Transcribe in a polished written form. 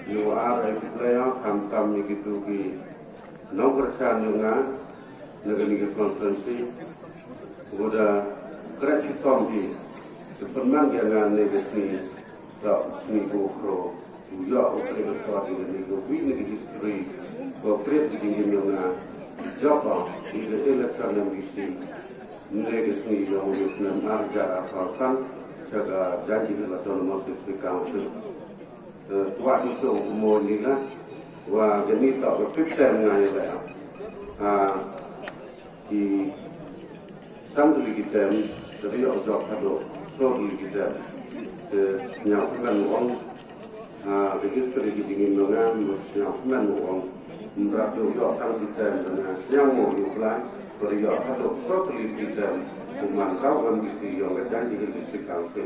You are a player, come you get to be no person, Negeri Constituency, would a great comedy, the Permangan negative, the Nico Crow, you are operating starting the Nico, we need history for great beginning Java is the election NBC, Negative Young Arja for Sun, Saga Judging Autonomous Council. What is so more nila, wa jadi tak berfikir mengenai saya. Di sambil kita dari orang kado, sambil kita nyawakan uang, registri ingin mengambil nyawakan uang, berapa orang sambil kita dengan nyawa yulan, beri orang kado sambil kita memantau kondisi yang ada di distrik council.